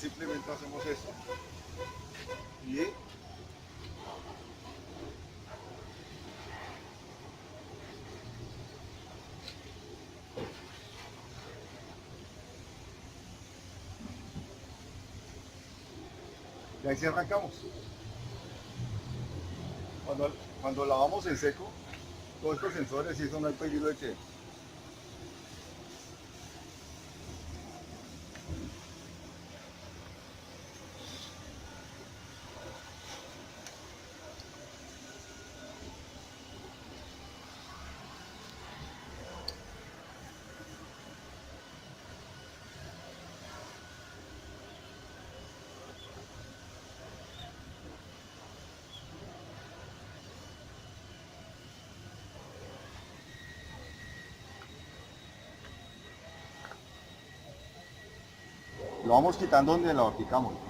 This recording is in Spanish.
Entonces simplemente hacemos esto y ahí sí arrancamos. Cuando lavamos en seco, todos estos sensores y eso no hay peligro de que lo vamos quitando donde lo aplicamos.